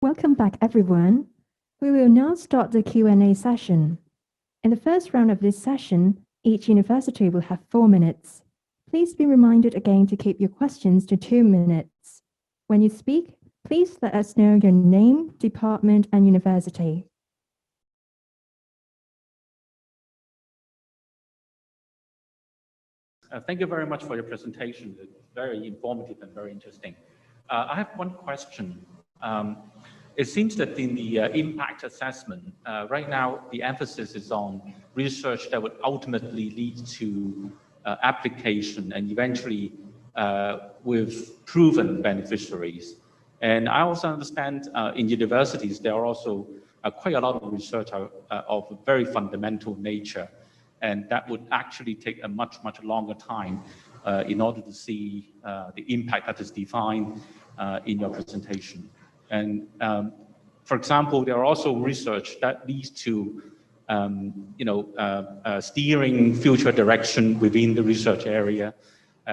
Welcome back, everyone. We will now start the Q&A session. In the first round of this session, each university will have 4 minutes. Please be reminded again to keep your questions to 2 minutes. When you speak, please let us know your name, department, and university. Thank you very much for your presentation. It's very informative and very interesting. I have one question. It seems that in the impact assessment, right now, the emphasis is on research that would ultimately lead to application and eventually with proven beneficiaries. And I also understand in universities, there are also quite a lot of research of very fundamental nature. And that would actually take a much longer time in order to see the impact that is defined in your presentation. And for example, there are also research that leads to steering future direction within the research area,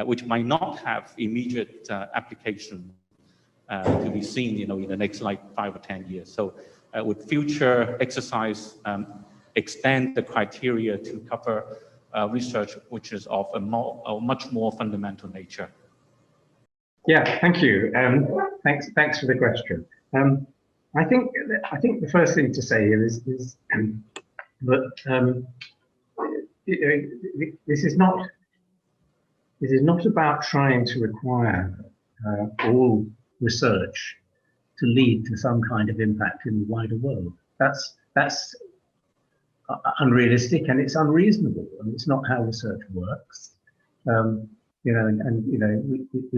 which might not have immediate application to be seen in the next like 5 or 10 years. So would future exercise extend the criteria to cover research which is of a much more fundamental nature? Yeah, thank you. Thanks for the question. I think the first thing to say here is that this is not about trying to require all research to lead to some kind of impact in the wider world. That's unrealistic and it's unreasonable, and it's not how research works. We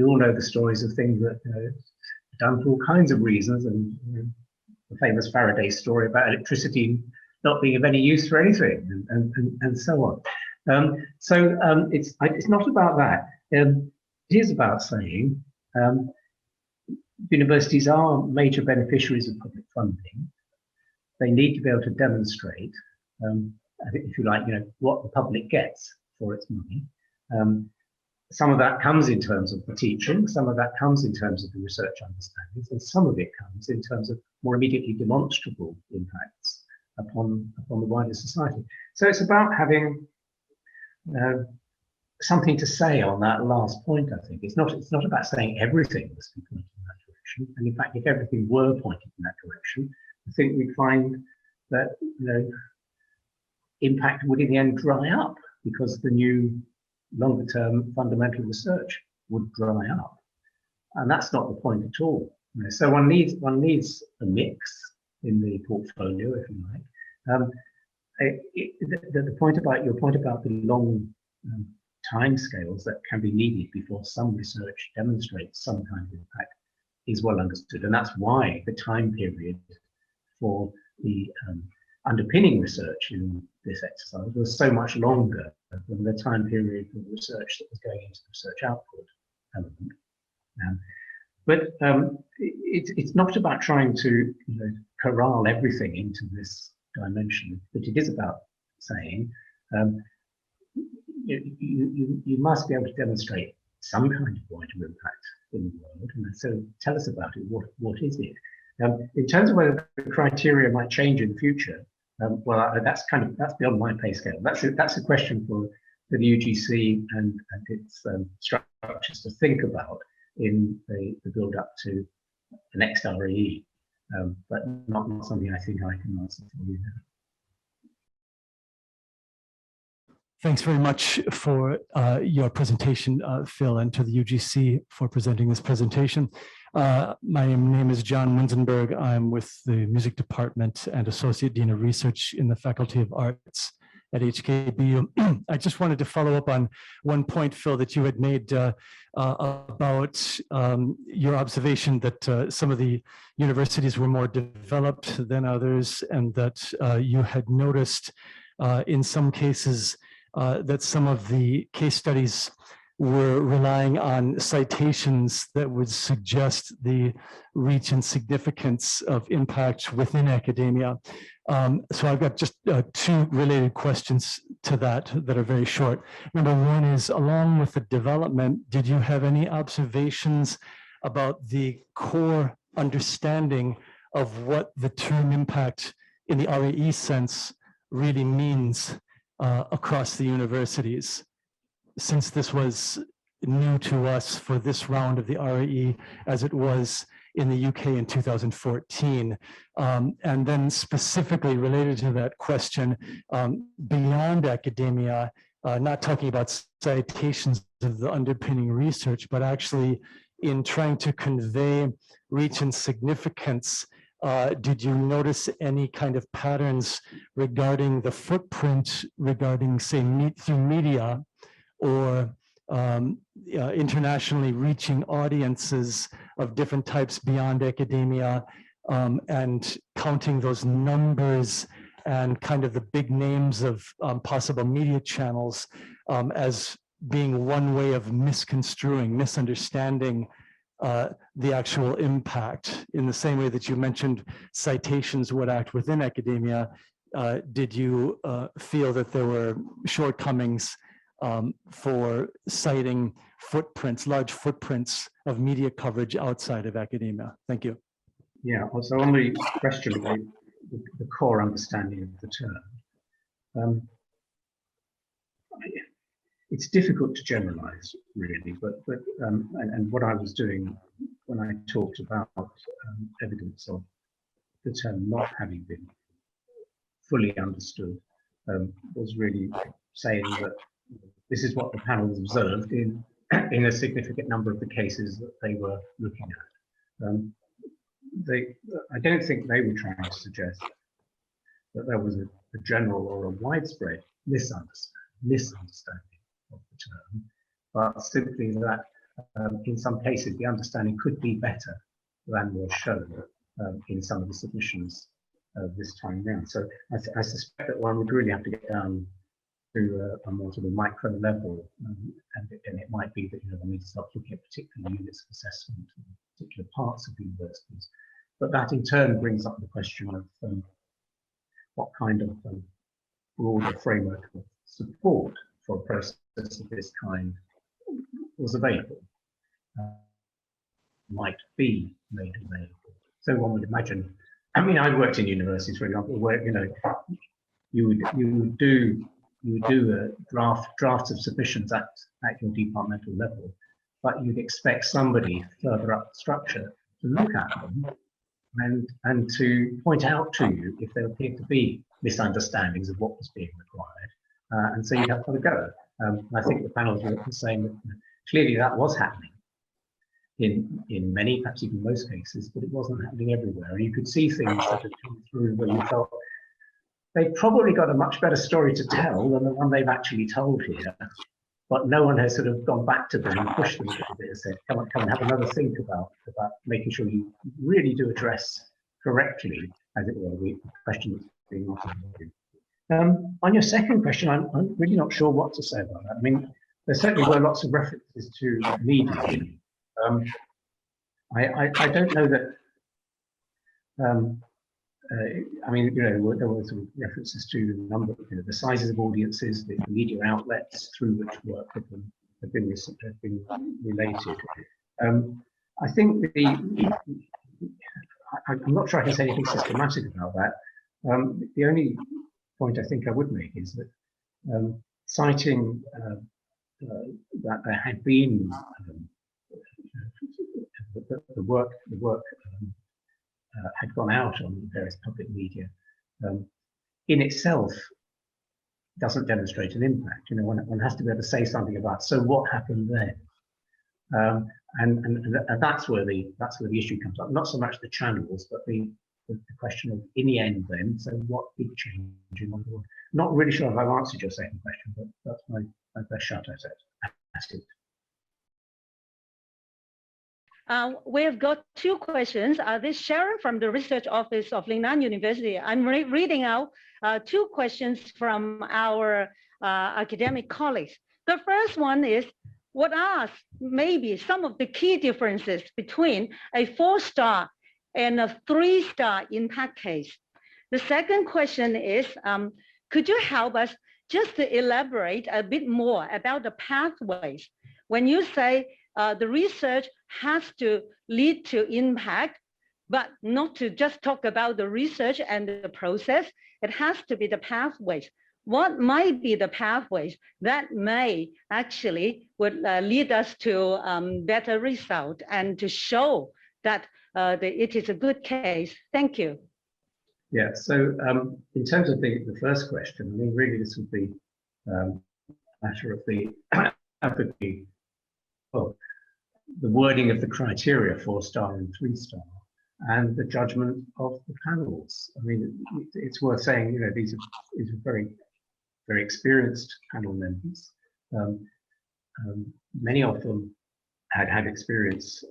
all know the stories of things that are done for all kinds of reasons, and the famous Faraday story about electricity not being of any use for anything, and so on. It's not about that. It is about saying universities are major beneficiaries of public funding. They need to be able to demonstrate, if you like, what the public gets for its money. Some of that comes in terms of the teaching, some of that comes in terms of the research understandings, and some of it comes in terms of more immediately demonstrable impacts upon the wider society. So it's about having something to say on that last point. I think it's not about saying everything must be pointed in that direction. And in fact, if everything were pointed in that direction, I think we'd find that impact would in the end dry up, because the new longer-term fundamental research would dry up, and that's not the point at all. So one needs a mix in the portfolio, if you like. The point about the long timescales that can be needed before some research demonstrates some kind of impact is well understood, and that's why the time period for the underpinning research in this exercise was so much longer than the time period for the research that was going into the research output element. It's not about trying to corral everything into this dimension, but it is about saying you must be able to demonstrate some kind of wider impact in the world, and so tell us about it. What is it? In terms of whether the criteria might change in the future, well, that's beyond my pay scale. That's a question for the UGC and its structures to think about in the build up to the next RAE, but not something I think I can answer for you now. Thanks very much for your presentation, Phil, and to the UGC for presenting this presentation. My name is John Winzenberg. I'm with the Music Department and Associate Dean of Research in the Faculty of Arts at HKBU. I just wanted to follow up on one point, Phil, that you had made about your observation that some of the universities were more developed than others, and that you had noticed in some cases that some of the case studies were relying on citations that would suggest the reach and significance of impact within academia. So I've got just 2 related questions to that are very short. Number one is, along with the development, did you have any observations about the core understanding of what the term impact in the RAE sense really means across the universities, since this was new to us for this round of the RAE as it was in the UK in 2014. And then specifically related to that question, beyond academia, not talking about citations of the underpinning research, but actually in trying to convey reach and significance, did you notice any kind of patterns regarding the footprint regarding, say, through media or internationally reaching audiences of different types beyond academia, and counting those numbers and kind of the big names of possible media channels as being one way of misconstruing, misunderstanding the actual impact? In the same way that you mentioned citations would act within academia, did you feel that there were shortcomings for citing footprints, large footprints of media coverage outside of academia? Thank you. Yeah, so on the question about the core understanding of the term, it's difficult to generalize, really, and what I was doing when I talked about evidence of the term not having been fully understood was really saying that this is what the panel observed in a significant number of the cases that they were looking at. I don't think they were trying to suggest that there was a general or a widespread misunderstanding of the term, but simply that in some cases the understanding could be better than was shown in some of the submissions this time round. So I suspect that one would really have to get down to a more sort of micro level, and it might be that one needs to start looking at particular units of assessment, particular parts of universities. But that in turn brings up the question of what kind of broader framework of support for a process of this kind was available, might be made available. So one would imagine, I mean, I worked in universities, for example, where you would do drafts of submissions at your departmental level, but you'd expect somebody further up the structure to look at them and to point out to you if there appeared to be misunderstandings of what was being required, and so you'd have to go. I think the panels were saying that clearly that was happening in many, perhaps even most cases, but it wasn't happening everywhere. And you could see things that had come through where you felt they probably got a much better story to tell than the one they've actually told here, but no one has sort of gone back to them and pushed them a little bit and said, come on, have another think about making sure you really do address correctly, as it were, the question that's being asked. On your second question, I'm really not sure what to say about that. I mean, there certainly were lots of references to media. I don't know that. I mean, there were sort of references to the number, the sizes of audiences, the media outlets through which work have been related. I think I'm not sure I can say anything systematic about that. The only point I think I would make is that citing that there had been the work had gone out on various public media in itself doesn't demonstrate an impact. One has to be able to say something about, so what happened then? And that's where the issue comes up. Not so much the channels, but the question of, in the end, then, so what did change in the world? Not really sure if I've answered your second question, but that's my best shot at it. We've got two questions. This is Sharon from the Research Office of Lingnan University. I'm reading out two questions from our academic colleagues. The first one is, what are maybe some of the key differences between a 4-star and a 3-star impact case? The second question is, could you help us just to elaborate a bit more about the pathways? When you say the research has to lead to impact, but not to just talk about the research and the process. It has to be the pathways. What might be the pathways that may actually would lead us to better result and to show that it is a good case? Thank you. Yeah, so in terms of the first question, I mean, really this would be a matter of the wording of the criteria, 4-star and 3-star, and the judgment of the panels. I mean, it's worth saying, you know, these are very, very experienced panel members. Many of them had experience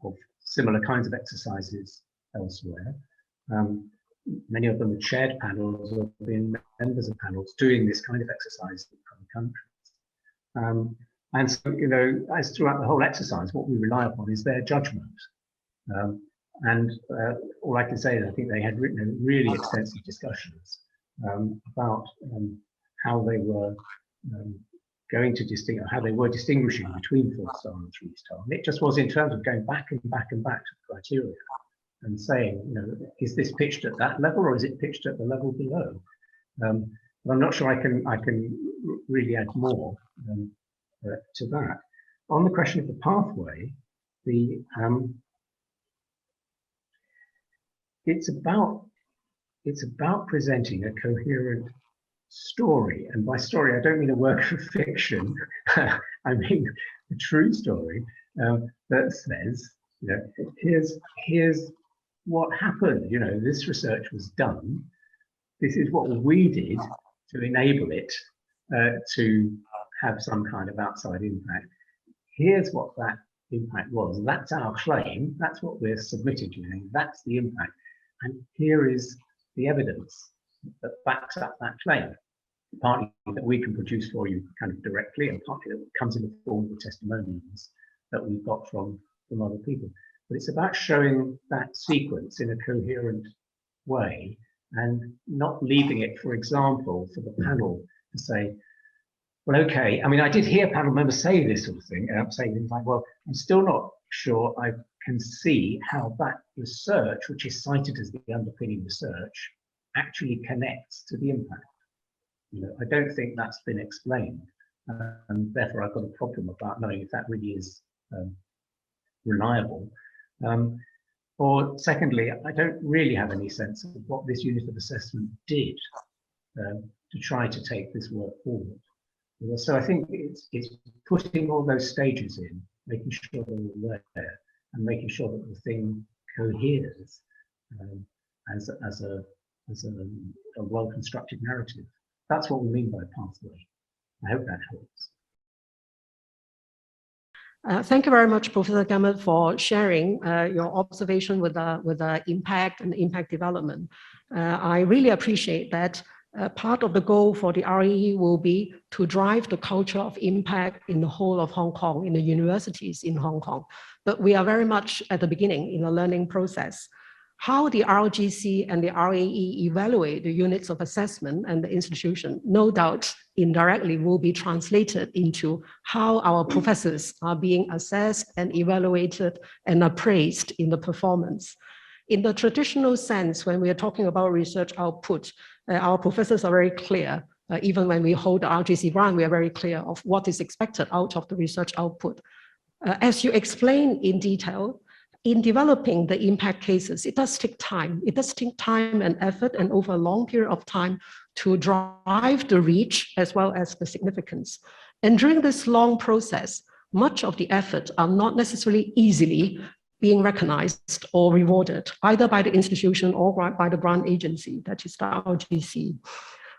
of similar kinds of exercises elsewhere. Many of them had chaired panels or been members of panels doing this kind of exercise in other countries. And so, you know, as throughout the whole exercise, what we rely upon is their judgment. All I can say is I think they had written really extensive discussions about how they were going to distinguish, how they were distinguishing between 4-star and 3-star. And it just was in terms of going back and back and back to the criteria and saying, you know, is this pitched at that level or is it pitched at the level below? But I'm not sure I can really add more to that. On the question of the pathway, it's about presenting a coherent story, and by story I don't mean a work of fiction. I mean a true story that says, you know, here's what happened. You know, this research was done. This is what we did to enable it to have some kind of outside impact. Here's what that impact was. That's our claim. That's what we're submitting to you. That's the impact. And here is the evidence that backs up that claim. Partly that we can produce for you kind of directly, and partly that comes in the form of testimonials that we've got from other people. But it's about showing that sequence in a coherent way and not leaving it, for example, for the panel to say, well, okay, I mean, I did hear panel members say this sort of thing, saying things like, well, I'm still not sure I can see how that research, which is cited as the underpinning research, actually connects to the impact. You know, I don't think that's been explained, and therefore I've got a problem about knowing if that really is reliable. Or secondly, I don't really have any sense of what this unit of assessment did to try to take this work forward. So I think it's putting all those stages in, making sure they're all there, and making sure that the thing coheres as a well-constructed narrative. That's what we mean by pathway. I hope that helps. Thank you very much, Professor Gamet, for sharing your observation with the impact and impact development. I really appreciate that. Part of the goal for the RAE will be to drive the culture of impact in the whole of Hong Kong, in the universities in Hong Kong. But we are very much at the beginning in the learning process. How the RGC and the RAE evaluate the units of assessment and the institution, no doubt indirectly will be translated into how our professors are being assessed and evaluated and appraised in the performance. In the traditional sense, when we are talking about research output, our professors are very clear. Even when we hold the RGC grant, we are very clear of what is expected out of the research output. As you explain in detail, in developing the impact cases, it does take time. It does take time and effort, and over a long period of time to drive the reach as well as the significance. And during this long process, much of the effort are not necessarily easily being recognized or rewarded, either by the institution or by the grant agency, that is the RGC.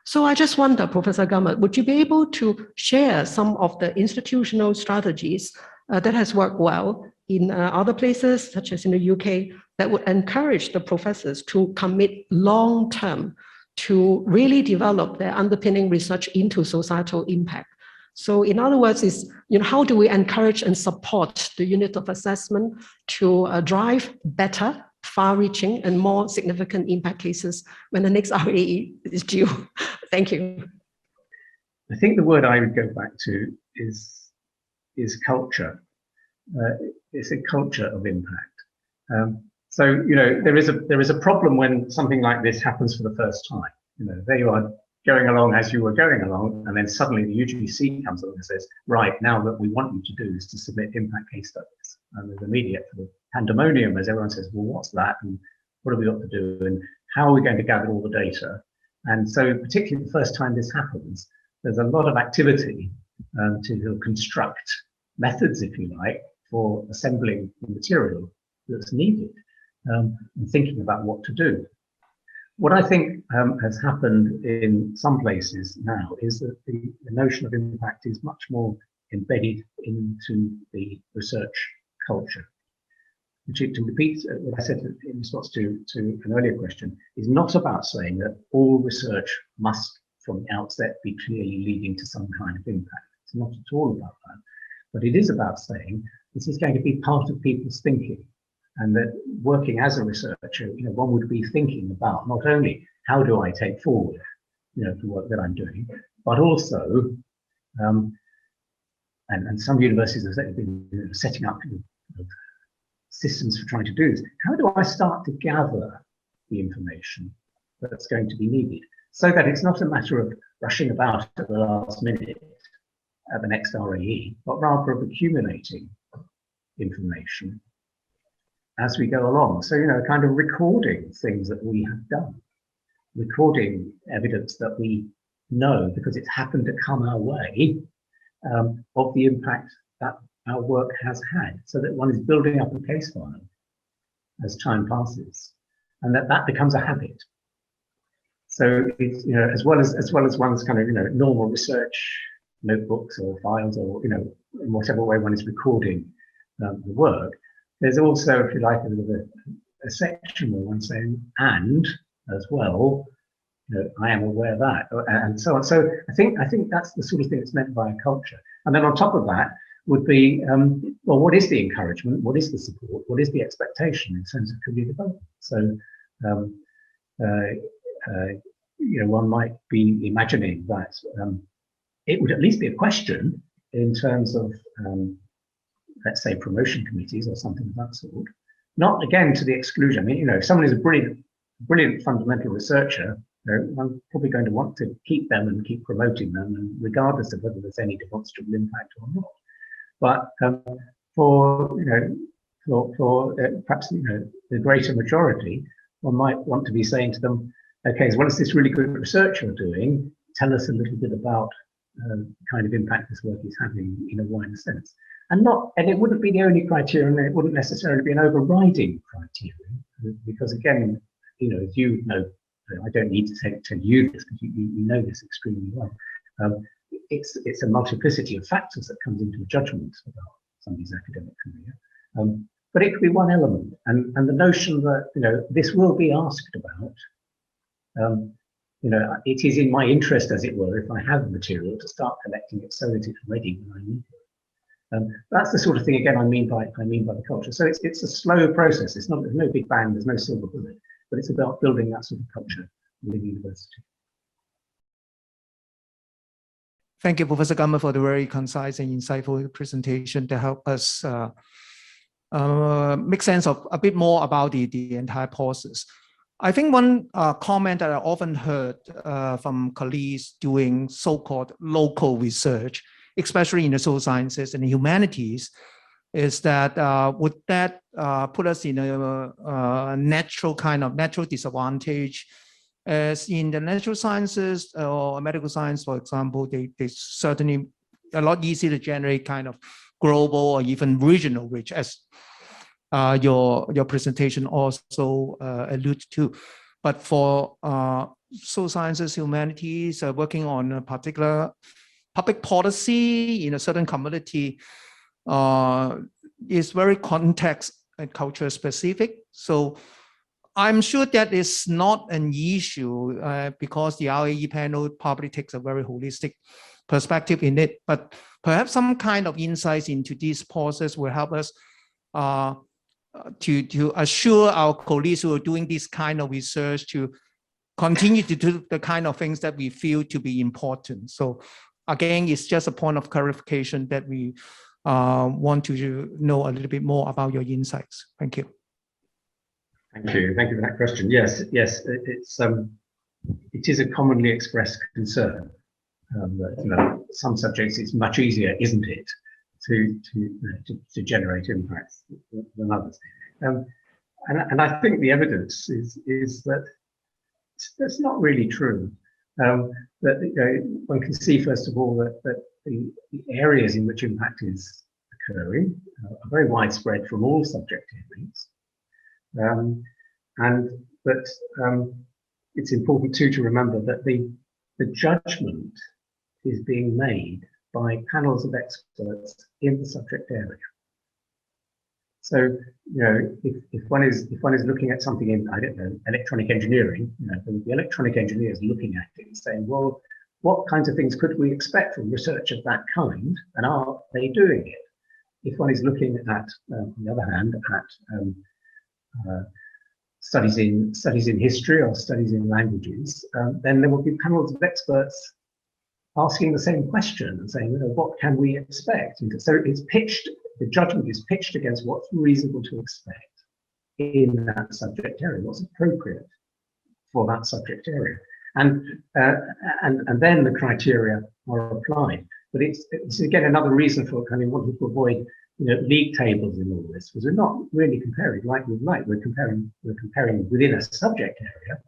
So I just wonder, Professor Gamet, would you be able to share some of the institutional strategies that has worked well in other places, such as in the UK, that would encourage the professors to commit long-term to really develop their underpinning research into societal impact? So in other words, is, you know, how do we encourage and support the unit of assessment to drive better, far-reaching and more significant impact cases when the next RAE is due? Thank you. I think the word I would go back to is culture. It's a culture of impact. So, there is a problem when something like this happens for the first time. There you are going along as you were going along, and then suddenly the UGC comes along and says, right, now what we want you to do is to submit impact case studies. And there's immediate sort of pandemonium as everyone says, well, what's that? And what have we got to do? And how are we going to gather all the data? And so particularly the first time this happens, there's a lot of activity to construct methods, if you like, for assembling the material that's needed and thinking about what to do. What I think has happened in some places now is that the notion of impact is much more embedded into the research culture. To repeat what I said in response to an earlier question, is not about saying that all research must from the outset be clearly leading to some kind of impact. It's not at all about that. But it is about saying this is going to be part of people's thinking, and that working as a researcher, one would be thinking about not only how do I take forward, the work that I'm doing, but also, and some universities have been setting up systems for trying to do this. How do I start to gather the information that's going to be needed, so that it's not a matter of rushing about at the last minute at the next RAE, but rather of accumulating information as we go along. So, kind of recording things that we have done, recording evidence that we know because it's happened to come our way of the impact that our work has had, so that one is building up a case file as time passes, and that becomes a habit. So it's, as well as one's kind of, normal research notebooks or files, or, in whatever way one is recording the work, there's also, if you like, a section where one's saying, and as well, I am aware that, and so on. So I think that's the sort of thing that's meant by a culture. And then on top of that would be, well, what is the encouragement? What is the support? What is the expectation in terms of career development? So, one might be imagining that it would at least be a question in terms of, let's say, promotion committees or something of that sort. Not again to the exclusion. I mean, if someone is a brilliant fundamental researcher, I'm probably going to want to keep them and keep promoting them, and regardless of whether there's any demonstrable impact or not. But for perhaps the greater majority, one might want to be saying to them, okay, as well as this really good research you're doing, tell us a little bit about the kind of impact this work is having in a wider sense. And it wouldn't be the only criterion, and it wouldn't necessarily be an overriding criterion, because again, as you know, I don't need to tell you this because you know this extremely well. It's a multiplicity of factors that comes into a judgment about somebody's academic career. But it could be one element, and the notion that this will be asked about. It is in my interest, as it were, if I have the material, to start collecting it so that it's ready when I need it. That's the sort of thing again I mean by the culture. So it's a slow process. There's no big bang. There's no silver bullet. But it's about building that sort of culture within the university. Thank you, Professor Gamma, for the very concise and insightful presentation to help us make sense of a bit more about the entire process. I think one comment that I often heard from colleagues doing so-called local research, especially in the social sciences and the humanities, is that would that put us in a natural disadvantage, as in the natural sciences or medical science, for example, they certainly a lot easier to generate kind of global or even regional reach, as your presentation also alludes to. But for social sciences, humanities, working on a particular public policy in a certain community, is very context and culture specific. So I'm sure that is not an issue because the RAE panel probably takes a very holistic perspective in it, but perhaps some kind of insights into this process will help us to assure our colleagues who are doing this kind of research to continue to do the kind of things that we feel to be important. So again, it's just a point of clarification that we want to know a little bit more about your insights. Thank you. Thank you for that question. Yes, it is a commonly expressed concern that some subjects it's much easier, isn't it, to generate impacts than others. And I think the evidence is that that's not really true. That one can see first of all that the areas in which impact is occurring are very widespread from all subject areas, but it's important too to remember that the judgment is being made by panels of experts in the subject area. So, if one is looking at something in, I don't know, electronic engineering, the electronic engineers looking at it and saying, well, what kinds of things could we expect from research of that kind, and are they doing it? If one is looking at, on the other hand, at studies in history or studies in languages, then there will be panels of experts asking the same question and saying, what can we expect? And so it's pitched. The judgment is pitched against what's reasonable to expect in that subject area, what's appropriate for that subject area, and then the criteria are applied. But it's again another reason for kind of wanting to avoid league tables in all this, because we're not really comparing like with like. We're comparing within a subject area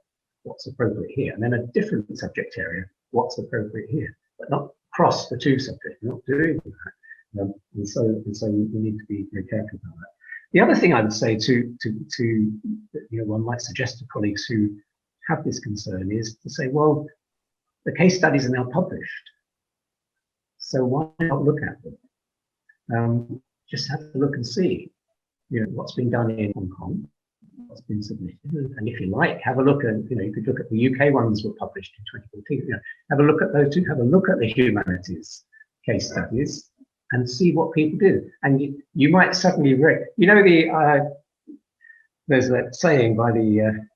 what's appropriate here, and then a different subject area what's appropriate here, but not cross the two subjects. We're not doing that. And so we need to be very careful about that. The other thing I would say to one might suggest to colleagues who have this concern is to say, well, the case studies are now published, so why not look at them? Just have a look and see, what's been done in Hong Kong, what's been submitted, and if you like, have a look at, you could look at the UK ones were published in 2014. Have a look at those two. Have a look at the humanities case studies and see what people do. And you might suddenly read, there's that saying by the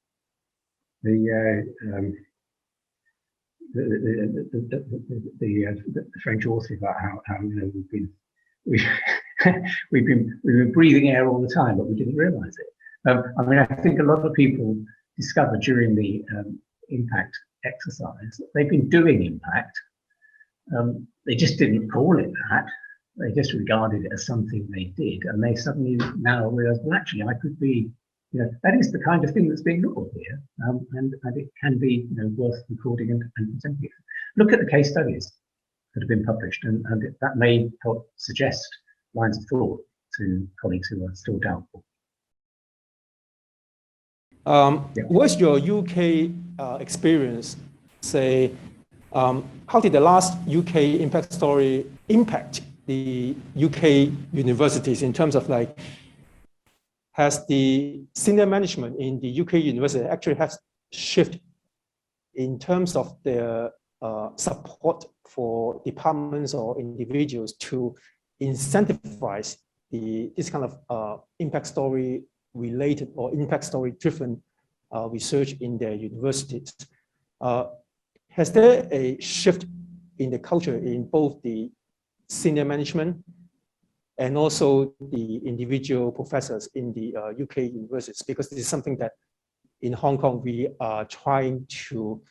French author about how we've been breathing air all the time, but we didn't realize it. I think a lot of people discovered during the impact exercise that they've been doing impact. They just didn't call it that. They just regarded it as something they did, and they suddenly now realize, well, actually, I could be, that is the kind of thing that's being looked at here, and it can be, worth recording and presenting. Look at the case studies that have been published, and that may help suggest lines of thought to colleagues who are still doubtful. What's your UK experience? Say, how did the last UK impact story impact the UK universities in terms of has the senior management in the UK university actually has shifted in terms of their support for departments or individuals to incentivize this kind of impact story related or impact story driven research in their universities? Has there a shift in the culture in both the senior management and also the individual professors in the UK universities? Because this is something that in Hong Kong we are trying to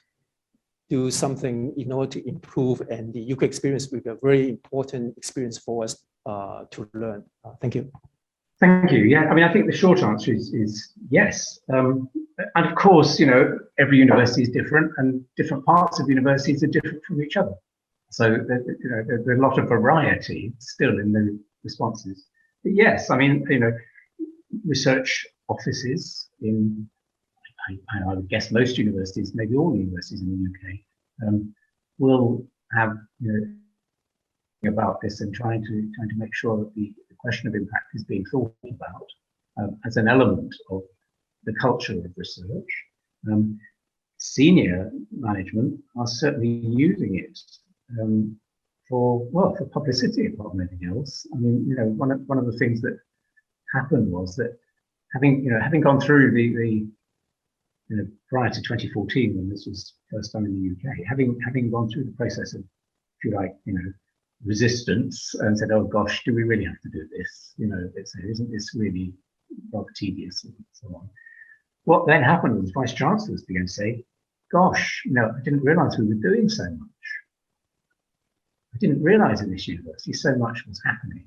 do something in order to improve, and the UK experience will be a very important experience for us to learn. Thank you. Thank you. Yeah, I think the short answer is yes. And of course, every university is different, and different parts of universities are different from each other. So there's a lot of variety still in the responses. But yes, research offices in, I would guess most universities, maybe all universities in the UK, will have about this and trying to make sure that the question of impact is being thought about as an element of the culture of research. Senior management are certainly using it for publicity, apart from anything else. One of the things that happened was that having gone through the prior to 2014, when this was first done in the UK, having gone through the process of, if you like, resistance, and said, oh gosh, do we really have to do this? Isn't this really rather tedious and so on? what then happened was vice chancellors began to say, gosh, I didn't realize we were doing so much. I didn't realize in this university so much was happening.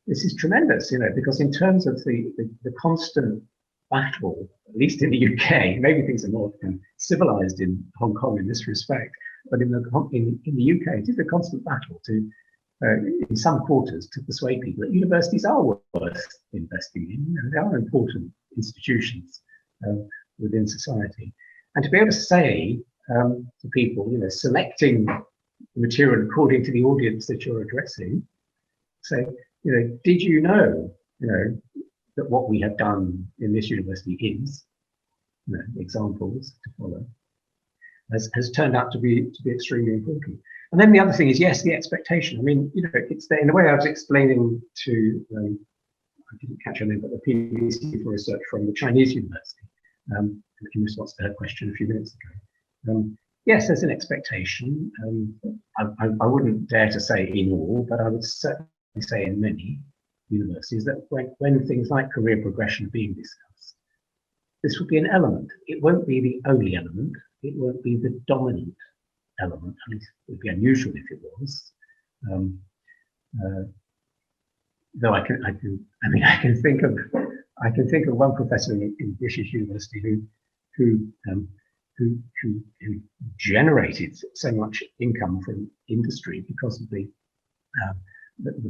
This is tremendous, because in terms of the constant battle, at least in the UK, maybe things are more civilized in Hong Kong in this respect, but in the UK, it is a constant battle to, in some quarters, to persuade people that universities are worth investing in. They are important institutions within society. And to be able to say to people, selecting the material according to the audience that you're addressing, say, did you know, that what we have done in this university is, examples to follow, has turned out to be extremely important. And then the other thing is, yes, the expectation. I mean, it's there in the way I was explaining to, I didn't catch her name, but the PVC for research from the Chinese university, in response to her question a few minutes ago. Yes, there's an expectation. I wouldn't dare to say in all, but I would certainly say in many universities that when things like career progression are being discussed, this will be an element. It won't be the only element. It won't be the dominant element. At least it would be unusual if it was. Though I can think of one professor in British University who generated so much income from industry because of the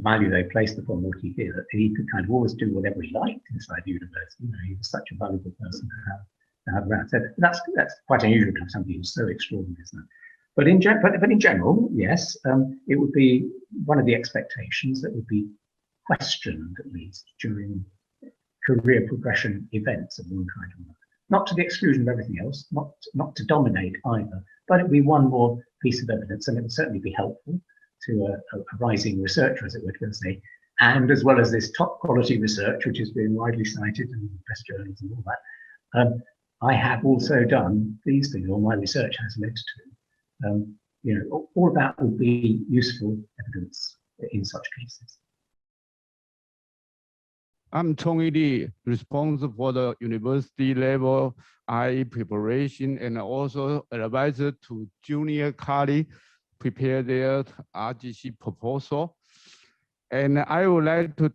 value they placed upon what he did, that he could kind of always do whatever he liked inside the university. He was such a valuable person to have around. So that's quite unusual to have somebody who's so extraordinary as that. But in general, yes, it would be one of the expectations that would be questioned at least during career progression events of one kind or another. Not to the exclusion of everything else, not to dominate either, but it would be one more piece of evidence, and it would certainly be helpful to a rising researcher, as it were, to say, and as well as this top quality research, which is being widely cited in best journals and all that, I have also done these things, or my research has led to. All of that would be useful evidence in such cases. I'm Tony Lee, responsible for the university level RAE preparation and also advisor to junior college prepare their RGC proposal. And I would like to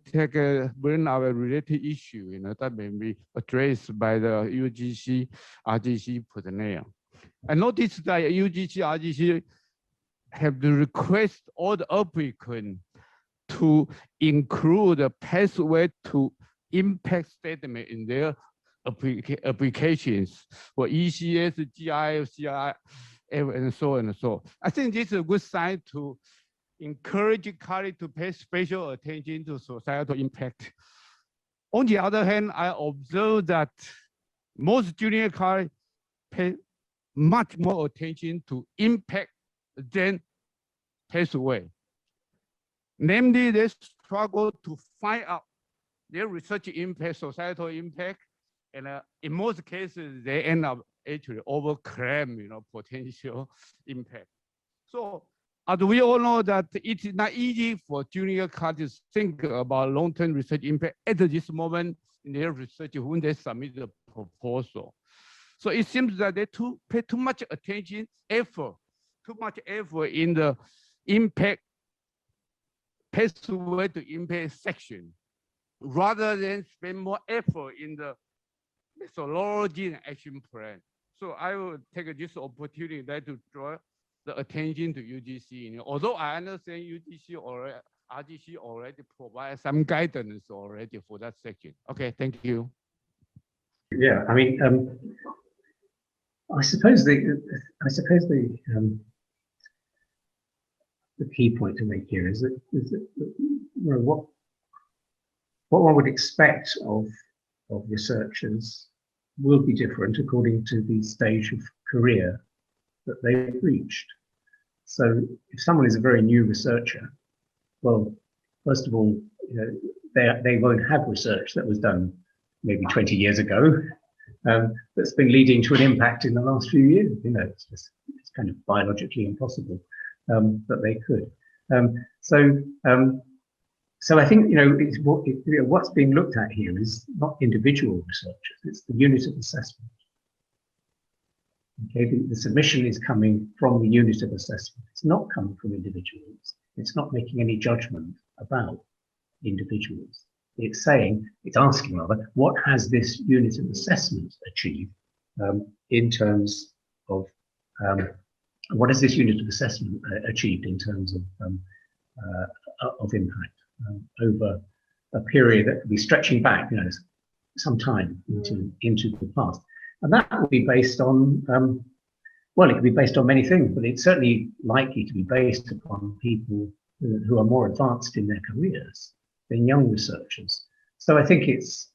bring our related issue, that may be addressed by the UGC RGC personnel. I noticed that UGC RGC have to request all the applicants to include a pathway to impact statement in their applications for ECS, GIF, CIF, and so on and so. I think this is a good sign to encourage college to pay special attention to societal impact. On the other hand, I observe that most junior college pay much more attention to impact than pathway. Namely, they struggle to find out their research impact, societal impact, and in most cases, they end up actually overclaim, potential impact. So, as we all know that it is not easy for junior colleges to think about long-term research impact at this moment in their research when they submit the proposal. So it seems that they pay too much attention, too much effort in the impact pathway to impact section, rather than spend more effort in the methodology and action plan. So I will take this opportunity to draw the attention to UGC. Although I understand UGC already, RGC already provides some guidance already for that section. Okay, thank you. Yeah, I mean, I suppose the key point to make here is that what one would expect of researchers will be different according to the stage of career that they've reached. So if someone is a very new researcher, well, first of all, they won't have research that was done maybe 20 years ago that's been leading to an impact in the last few years. It's kind of biologically impossible that they could. So So I think, what's being looked at here is not individual researchers, it's the unit of assessment. Okay, the submission is coming from the unit of assessment. It's not coming from individuals. It's not making any judgment about individuals. It's asking rather, what has this unit of assessment achieved in terms of, what has this unit of assessment achieved in terms of impact over a period that could be stretching back, some time into the past. And that will be based on, well, it could be based on many things, but it's certainly likely to be based upon people who are more advanced in their careers than young researchers. So I think it's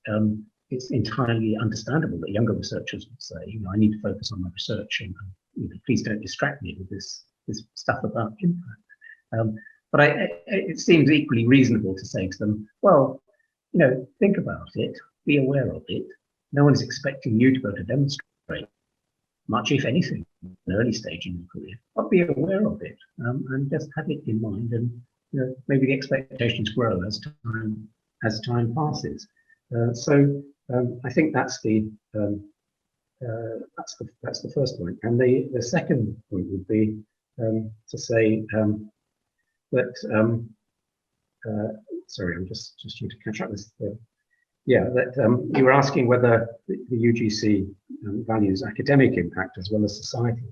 entirely understandable that younger researchers would say, I need to focus on my research and please don't distract me with this stuff about impact. But it seems equally reasonable to say to them, well, think about it, be aware of it. No one is expecting you to be able to demonstrate much, if anything, in an early stage in your career, but be aware of it and just have it in mind. And maybe the expectations grow as time passes. So I think that's the first point. And the second point would be to say that sorry, I'm just trying to catch up with. You were asking whether the UGC values academic impact as well as societal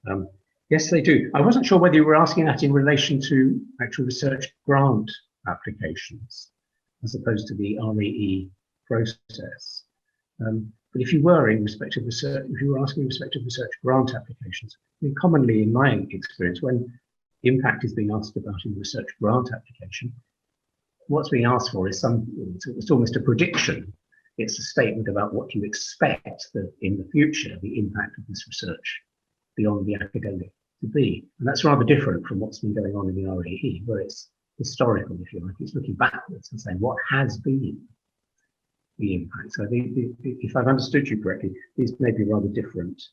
impact. Yes, they do. I wasn't sure whether you were asking that in relation to actual research grant applications as opposed to the RAE process. But if you were in respect of research, if you were asking in respect of research grant applications, commonly in my experience, when impact is being asked about in research grant application, what's being asked for is it's almost a prediction. It's a statement about what you expect in the future, the impact of this research beyond the academic to be. And that's rather different from what's been going on in the RAE, where it's historical, if you like. It's looking backwards and saying what has been the impact. So if I've understood you correctly, these may be rather different.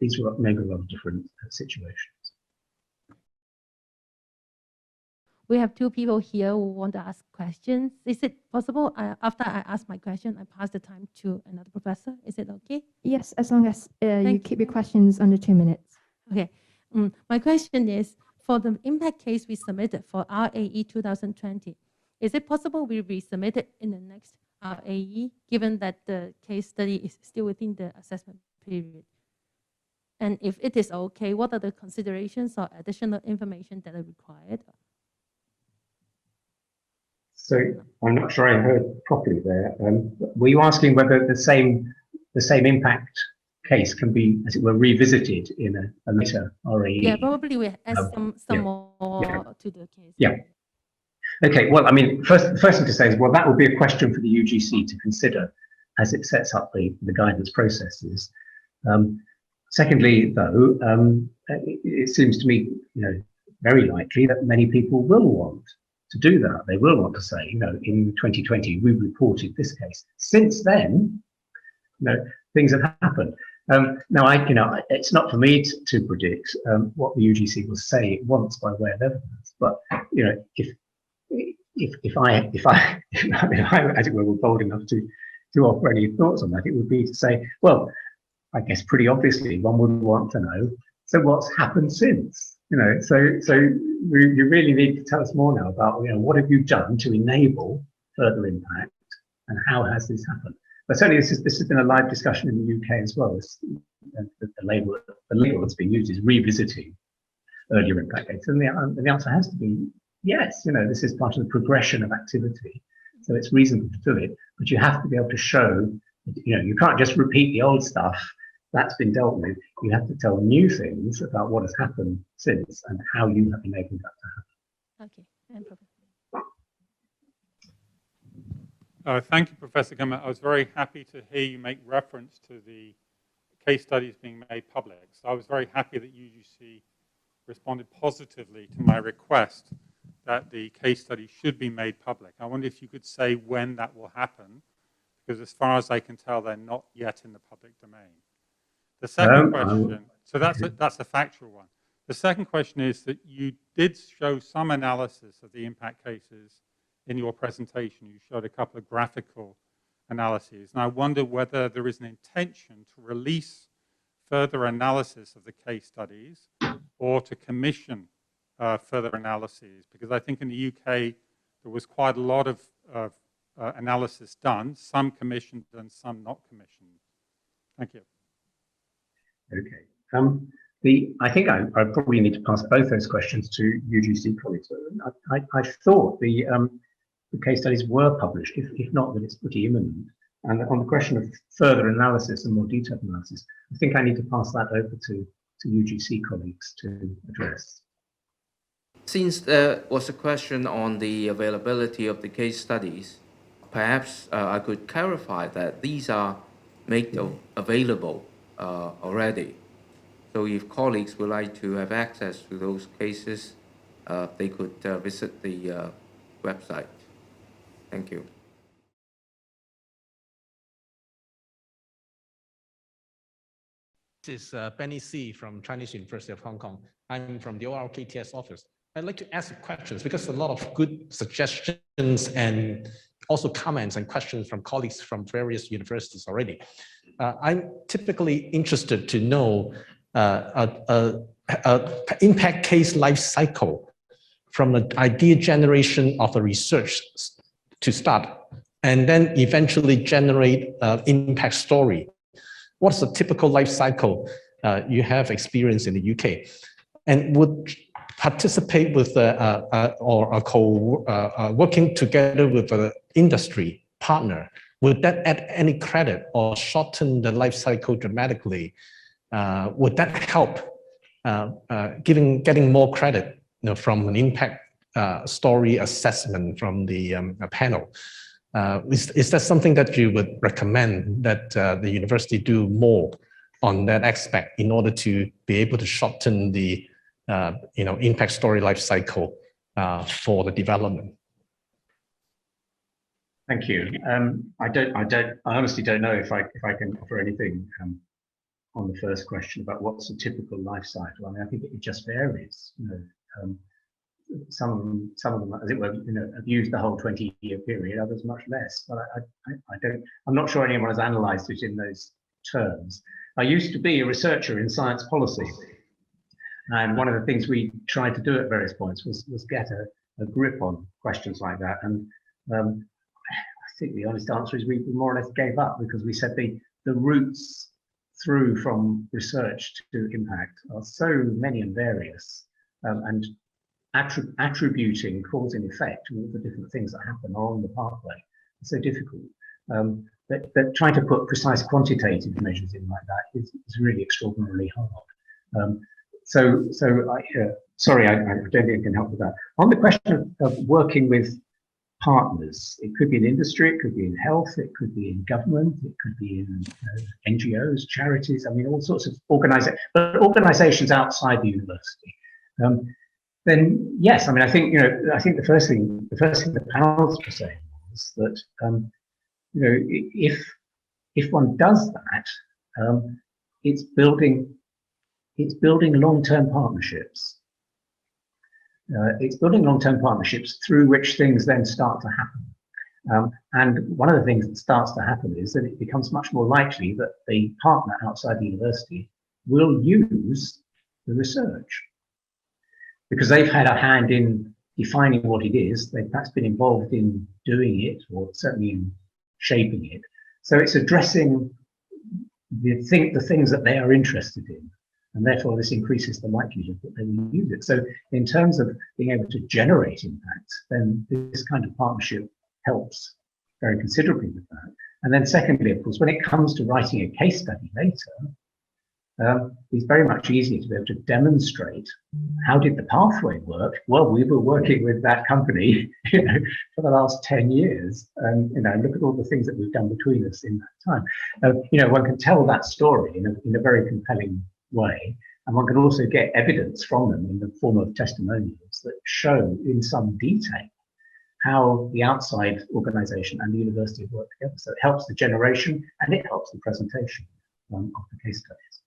These may be rather different situations. We have two people here who want to ask questions. Is it possible after I ask my question, I pass the time to another professor? Is it okay? Yes, as long as you keep your questions under 2 minutes. Okay. My question is, for the impact case we submitted for RAE 2020, is it possible we resubmit it in the next RAE, given that the case study is still within the assessment period? And if it is okay, what are the considerations or additional information that are required? So I'm not sure I heard properly there. Were you asking whether the same impact case can be, as it were, revisited in a later RAE? Yeah, probably we add some more to the case. Yeah. Okay. Well, I mean, first thing to say is, well, that would be a question for the UGC to consider as it sets up the guidance processes. Secondly, though, it seems to me, very likely that many people will want to do that. They will want to say, in 2020, we reported this case. Since then, things have happened. Now, it's not for me to predict what the UGC will say it wants by way of evidence. But if I, as it were bold enough to offer any thoughts on that, it would be to say, well, I guess pretty obviously one would want to know. So what's happened since? So you really need to tell us more now about what have you done to enable further impact, and how has this happened? But certainly this has been a live discussion in the UK as well. The label that's being used is revisiting earlier impact cases, and the answer has to be yes. This is part of the progression of activity, so it's reasonable to do it. But you have to be able to show, you can't just repeat the old stuff. That's been dealt with. You have to tell new things about what has happened since and how you have enabled that to happen. Okay. Thank you, Professor Gemmert. I was very happy to hear you make reference to the case studies being made public. So I was very happy that UGC responded positively to my request that the case study should be made public. I wonder if you could say when that will happen, because as far as I can tell, they're not yet in the public domain. The second question, so that's a factual one. The second question is that you did show some analysis of the impact cases in your presentation. You showed a couple of graphical analyses. And I wonder whether there is an intention to release further analysis of the case studies or to commission further analyses, because I think in the UK there was quite a lot of analysis done, some commissioned and some not commissioned. Thank you. Okay. I think I probably need to pass both those questions to UGC colleagues. I thought the case studies were published. If not, then it's pretty imminent. And on the question of further analysis and more detailed analysis, I think I need to pass that over to UGC colleagues to address. Since there was a question on the availability of the case studies, perhaps I could clarify that these are made available already. So if colleagues would like to have access to those cases, they could visit the website. Thank you. This is Benny C. from Chinese University of Hong Kong. I'm from the ORKTS office. I'd like to ask questions because a lot of good suggestions and also comments and questions from colleagues from various universities already. I'm typically interested to know impact case life cycle from the idea generation of a research to start and then eventually generate impact story. What's the typical life cycle you have experienced in the UK? And would participate with working together with an industry partner, would that add any credit or shorten the life cycle dramatically? Would that help getting more credit from an impact story assessment from the panel? Is that something that you would recommend that the university do more on that aspect in order to be able to shorten the impact story life cycle for the development? Thank you. I honestly don't know if I can offer anything on the first question about what's a typical life cycle. I mean, I think it just varies. Some of them, as it were, have used the whole 20-year period. Others much less. But I'm not sure anyone has analysed it in those terms. I used to be a researcher in science policy, and one of the things we tried to do at various points was get a grip on questions like that. And I think the honest answer is we more or less gave up, because we said the routes through from research to impact are so many and various, and attributing cause and effect to all the different things that happen along the pathway is so difficult. That trying to put precise quantitative measures in like that is really extraordinarily hard. Sorry, I don't think I can help with that. On the question of working with partners, it could be in industry, it could be in health, it could be in government, it could be in NGOs, charities. I mean, all sorts of organizations outside the university. Then yes, I mean, I think the first thing the panels were saying was that if one does that, it's building long-term partnerships. It's building long-term partnerships through which things then start to happen. And one of the things that starts to happen is that it becomes much more likely that the partner outside the university will use the research, because they've had a hand in defining what it is. They've perhaps been involved in doing it, or certainly in shaping it. So it's addressing the things that they are interested in, and therefore this increases the likelihood that they will use it. So in terms of being able to generate impact, then this kind of partnership helps very considerably with that. And then secondly, of course, when it comes to writing a case study later, it's very much easier to be able to demonstrate how did the pathway work. Well, we were working with that company, for the last 10 years, and look at all the things that we've done between us in that time. One can tell that story in a very compelling way, and one can also get evidence from them in the form of testimonials that show in some detail how the outside organisation and the university have worked together. So it helps the generation and it helps the presentation of the case studies.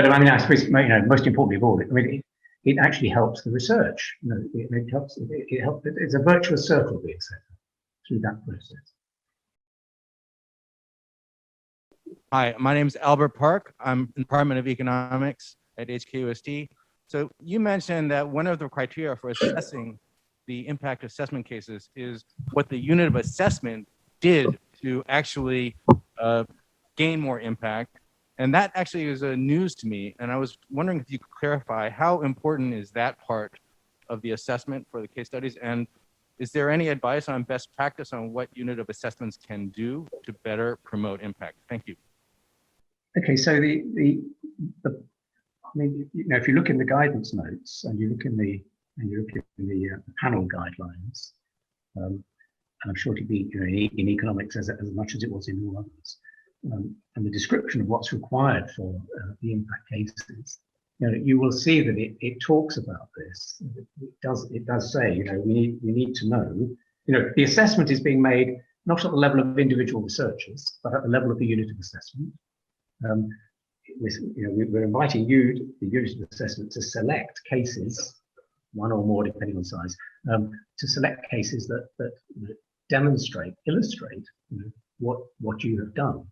But I mean, I suppose, most importantly of all, I mean, it actually helps the research. It helps. It helps. It's a virtuous circle being set up through that process. Hi, my name is Albert Park. I'm in the Department of Economics at HKUST. So you mentioned that one of the criteria for assessing the impact assessment cases is what the unit of assessment did to actually gain more impact. And that actually is news to me. And I was wondering if you could clarify how important is that part of the assessment for the case studies? And is there any advice on best practice on what unit of assessments can do to better promote impact? Thank you. Okay, so I mean, if you look in the guidance notes and you look in the panel guidelines, and I'm sure it'd be in economics as much as it was in all others, and the description of what's required for the impact cases, you will see that it talks about this. It does say, we need to know, the assessment is being made not at the level of individual researchers, but at the level of the unit of assessment. We're inviting you, the unit of assessment, to select cases, one or more depending on size, to select cases that demonstrate, illustrate what you have done.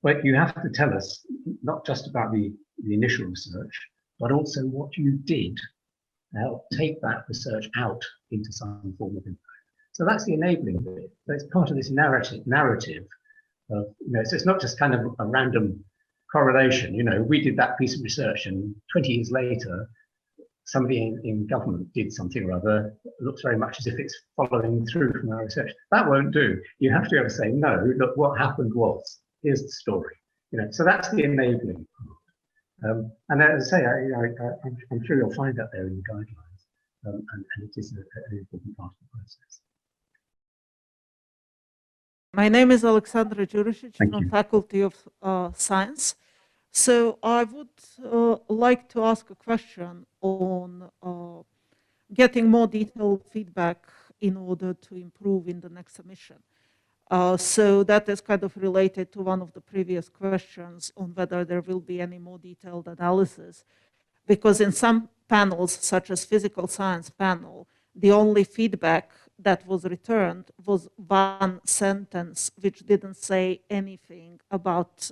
But you have to tell us not just about the initial research, but also what you did to help take that research out into some form of impact. So that's the enabling bit. That's part of this narrative of, so it's not just kind of a random correlation. We did that piece of research and 20 years later, somebody in government did something or other. It looks very much as if it's following through from our research. That won't do. You have to be able to say, no, look, what happened was, here's the story. So that's the enabling part. And as I say, I'm sure you'll find that there in the guidelines. And it is an important part of the process. My name is Alexandra Juricic from Faculty of Science. So I would like to ask a question on getting more detailed feedback in order to improve in the next submission. So that is kind of related to one of the previous questions on whether there will be any more detailed analysis. Because in some panels, such as physical science panel, the only feedback that was returned was one sentence, which didn't say anything about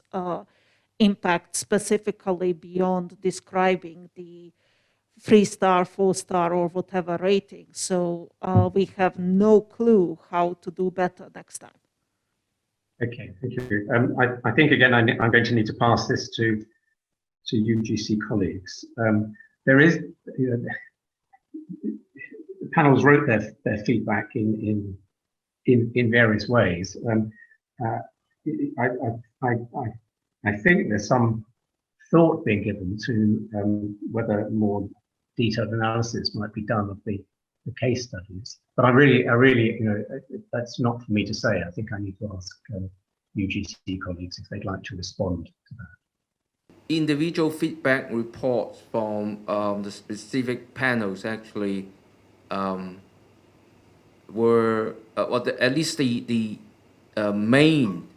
impact specifically beyond describing the 3-star, 4-star, or whatever rating. So we have no clue how to do better next time. Okay, thank you. I think, again, I'm going to need to pass this to UGC colleagues. There is, the panels wrote their feedback in various ways. I think there's some thought being given to whether more detailed analysis might be done of the case studies. But I really, that's not for me to say. I think I need to ask UGC colleagues if they'd like to respond to that. Individual feedback reports from the specific panels actually were, or at least the main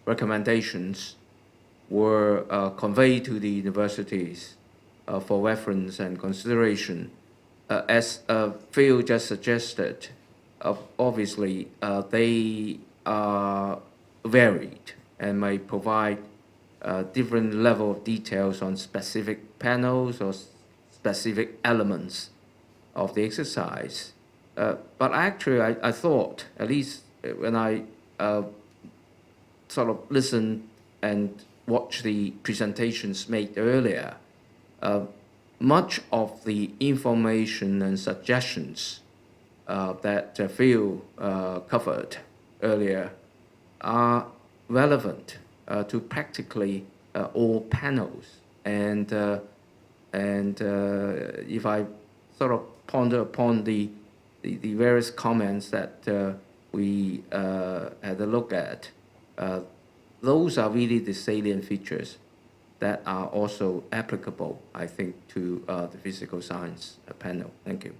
recommendations were conveyed to the universities for reference and consideration. As Phil just suggested, obviously they are varied and may provide different level of details on specific panels or specific elements of the exercise. But actually, I thought, at least when I sort of listened and watched the presentations made earlier, much of the information and suggestions that Phil covered earlier are relevant to practically all panels. And if I sort of ponder upon the various comments that we had a look at, those are really the salient features that are also applicable, I think, to the physical science panel. Thank you.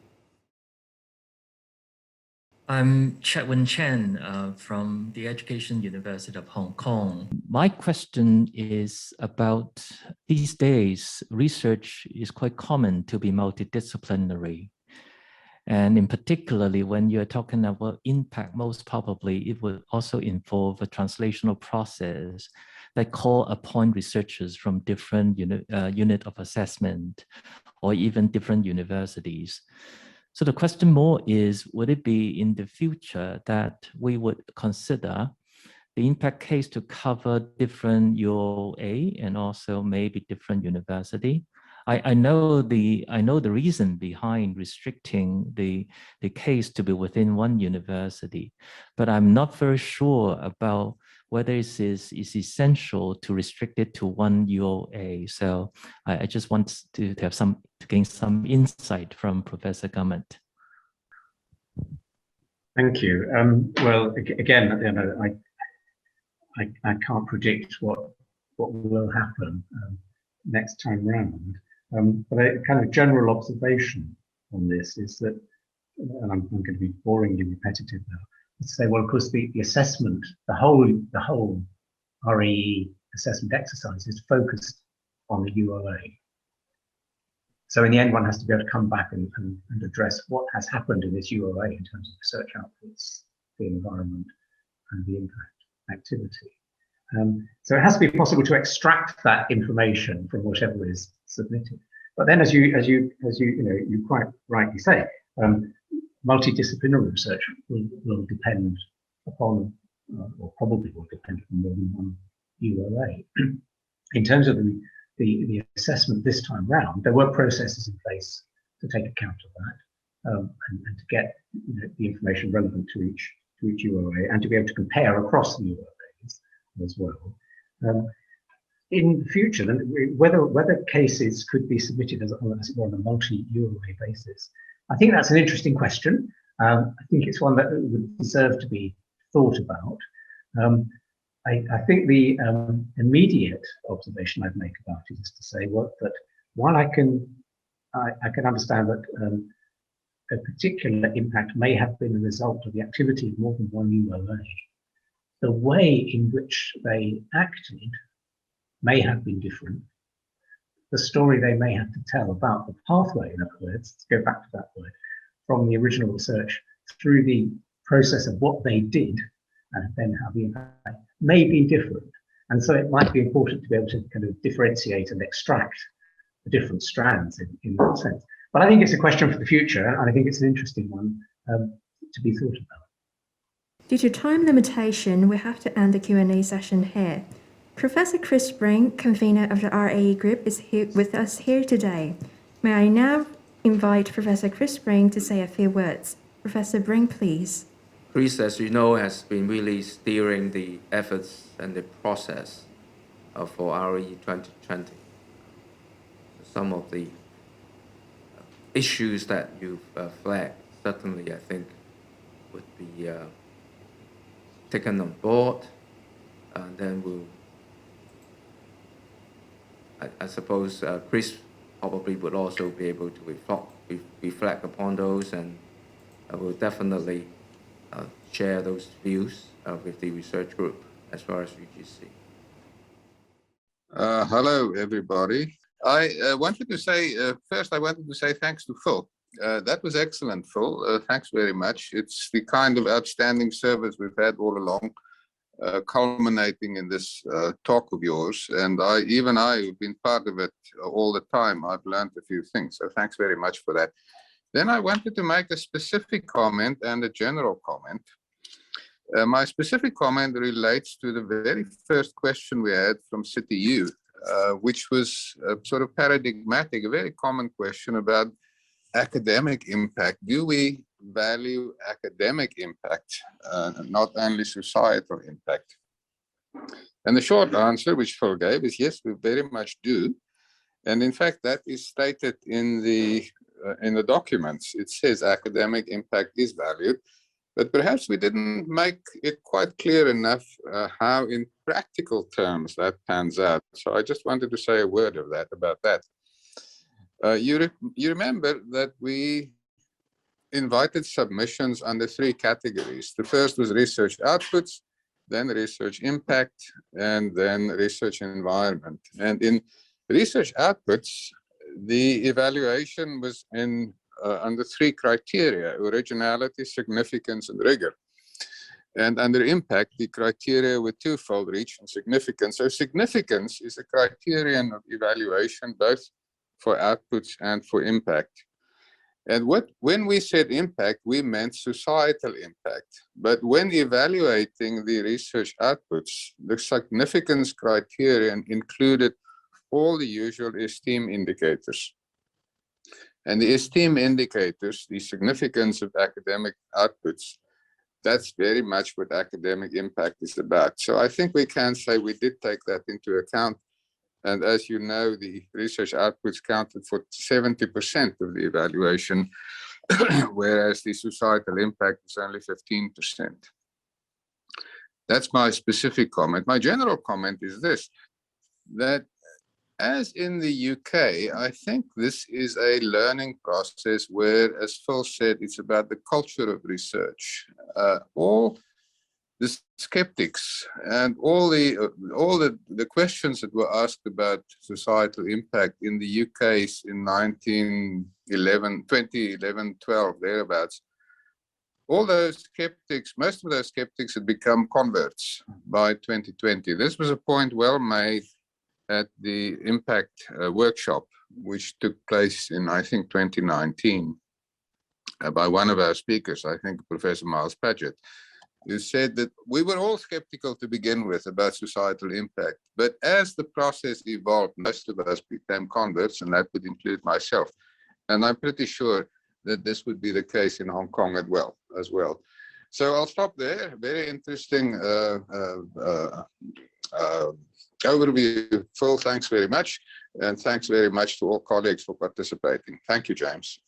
I'm Chetwin Chen from the Education University of Hong Kong. My question is about these days, research is quite common to be multidisciplinary. And in particularly when you're talking about impact, most probably it will also involve a translational process that call upon researchers from different unit of assessment or even different universities. So the question more is, would it be in the future that we would consider the impact case to cover different UOA and also maybe different university? I know the reason behind restricting the case to be within one university, but I'm not very sure about whether it is essential to restrict it to one UOA. So I just want to have to gain some insight from Professor Gummett. Thank you. Well, again, you know, I can't predict what will happen next time round. But a kind of general observation on this is that, and I'm going to be boringly repetitive now, to say, well, of course, the assessment, the whole RAE assessment exercise is focused on the UOA. So in the end, one has to be able to come back and address what has happened in this UOA in terms of research outputs, the environment, and the impact activity. So it has to be possible to extract that information from whatever is submitted. But then, as you quite rightly say, multidisciplinary research will depend upon, or probably will depend on more than one UOA. In terms of the assessment this time round, there were processes in place to take account of that and to get the information relevant to each UOA and to be able to compare across the UOAs as well. In the future, whether cases could be submitted as it were on a multi-UOA basis, I think that's an interesting question. I think it's one that would deserve to be thought about. I think the immediate observation I'd make about it is to say that while I can understand that a particular impact may have been the result of the activity of more than one UOA, the way in which they acted may have been different. The story they may have to tell about the pathway, in other words, to go back to that word, from the original research through the process of what they did and then how the impact may be different. And so it might be important to be able to kind of differentiate and extract the different strands in that sense. But I think it's a question for the future, and I think it's an interesting one to be thought about. Due to time limitation, we have to end the Q&A session here. Professor Chris Brink, convener of the RAE group, is here with us here today. May I now invite Professor Chris Brink to say a few words. Professor Brink, please. Chris, as you know, has been really steering the efforts and the process for RAE 2020. Some of the issues that you've flagged, certainly I think would be taken on board, and then we'll, I suppose Chris probably would also be able to reflect upon those, and will definitely share those views with the research group as far as UGC. Hello, everybody. I wanted to say, first I wanted to say thanks to Phil. That was excellent, Phil. Thanks very much. It's the kind of outstanding service we've had all along, culminating in this talk of yours. And even I, who've been part of it all the time, I've learned a few things. So thanks very much for that. Then I wanted to make a specific comment and a general comment. My specific comment relates to the very first question we had from CityU, which was sort of paradigmatic, a very common question about academic impact. Do we value academic impact, not only societal impact? And the short answer, which Phil gave, is yes, we very much do. And in fact, that is stated in the documents. It says academic impact is valued, but perhaps we didn't make it quite clear enough how in practical terms that pans out. So I just wanted to say a word about that. You remember that we invited submissions under 3 categories. The first was research outputs, then research impact, and then research environment. And in research outputs, the evaluation was under 3 criteria: originality, significance, and rigor. And under impact, the criteria were twofold: reach and significance. So significance is a criterion of evaluation, both for outputs and for impact. And when we said impact, we meant societal impact. But when evaluating the research outputs, the significance criterion included all the usual esteem indicators. And the esteem indicators, the significance of academic outputs, that's very much what academic impact is about. So I think we can say we did take that into account. And as you know, the research outputs counted for 70% of the evaluation, whereas the societal impact is only 15%. That's my specific comment. My general comment is this, that as in the UK, I think this is a learning process where, as Phil said, it's about the culture of research. All the skeptics and all the questions that were asked about societal impact in the UK in 2011, 12, thereabouts, all those skeptics, most of those skeptics had become converts by 2020. This was a point well made at the impact workshop, which took place in, I think, 2019 by one of our speakers, I think Professor Miles Paget, who said that we were all skeptical to begin with about societal impact. But as the process evolved, most of us became converts, and that would include myself. And I'm pretty sure that this would be the case in Hong Kong as well. So I'll stop there. Very interesting overview. Phil, thanks very much. And thanks very much to all colleagues for participating. Thank you, James.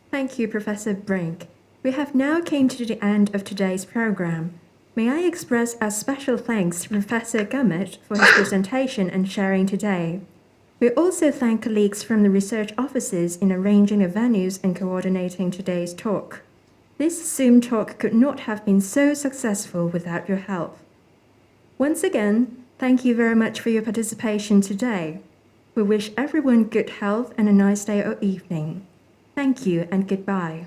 Thank you, Professor Brink. We have now came to the end of today's program. May I express our special thanks to Professor Gummett for his presentation and sharing today. We also thank colleagues from the research offices in arranging the venues and coordinating today's talk. This Zoom talk could not have been so successful without your help. Once again, thank you very much for your participation today. We wish everyone good health and a nice day or evening. Thank you and goodbye.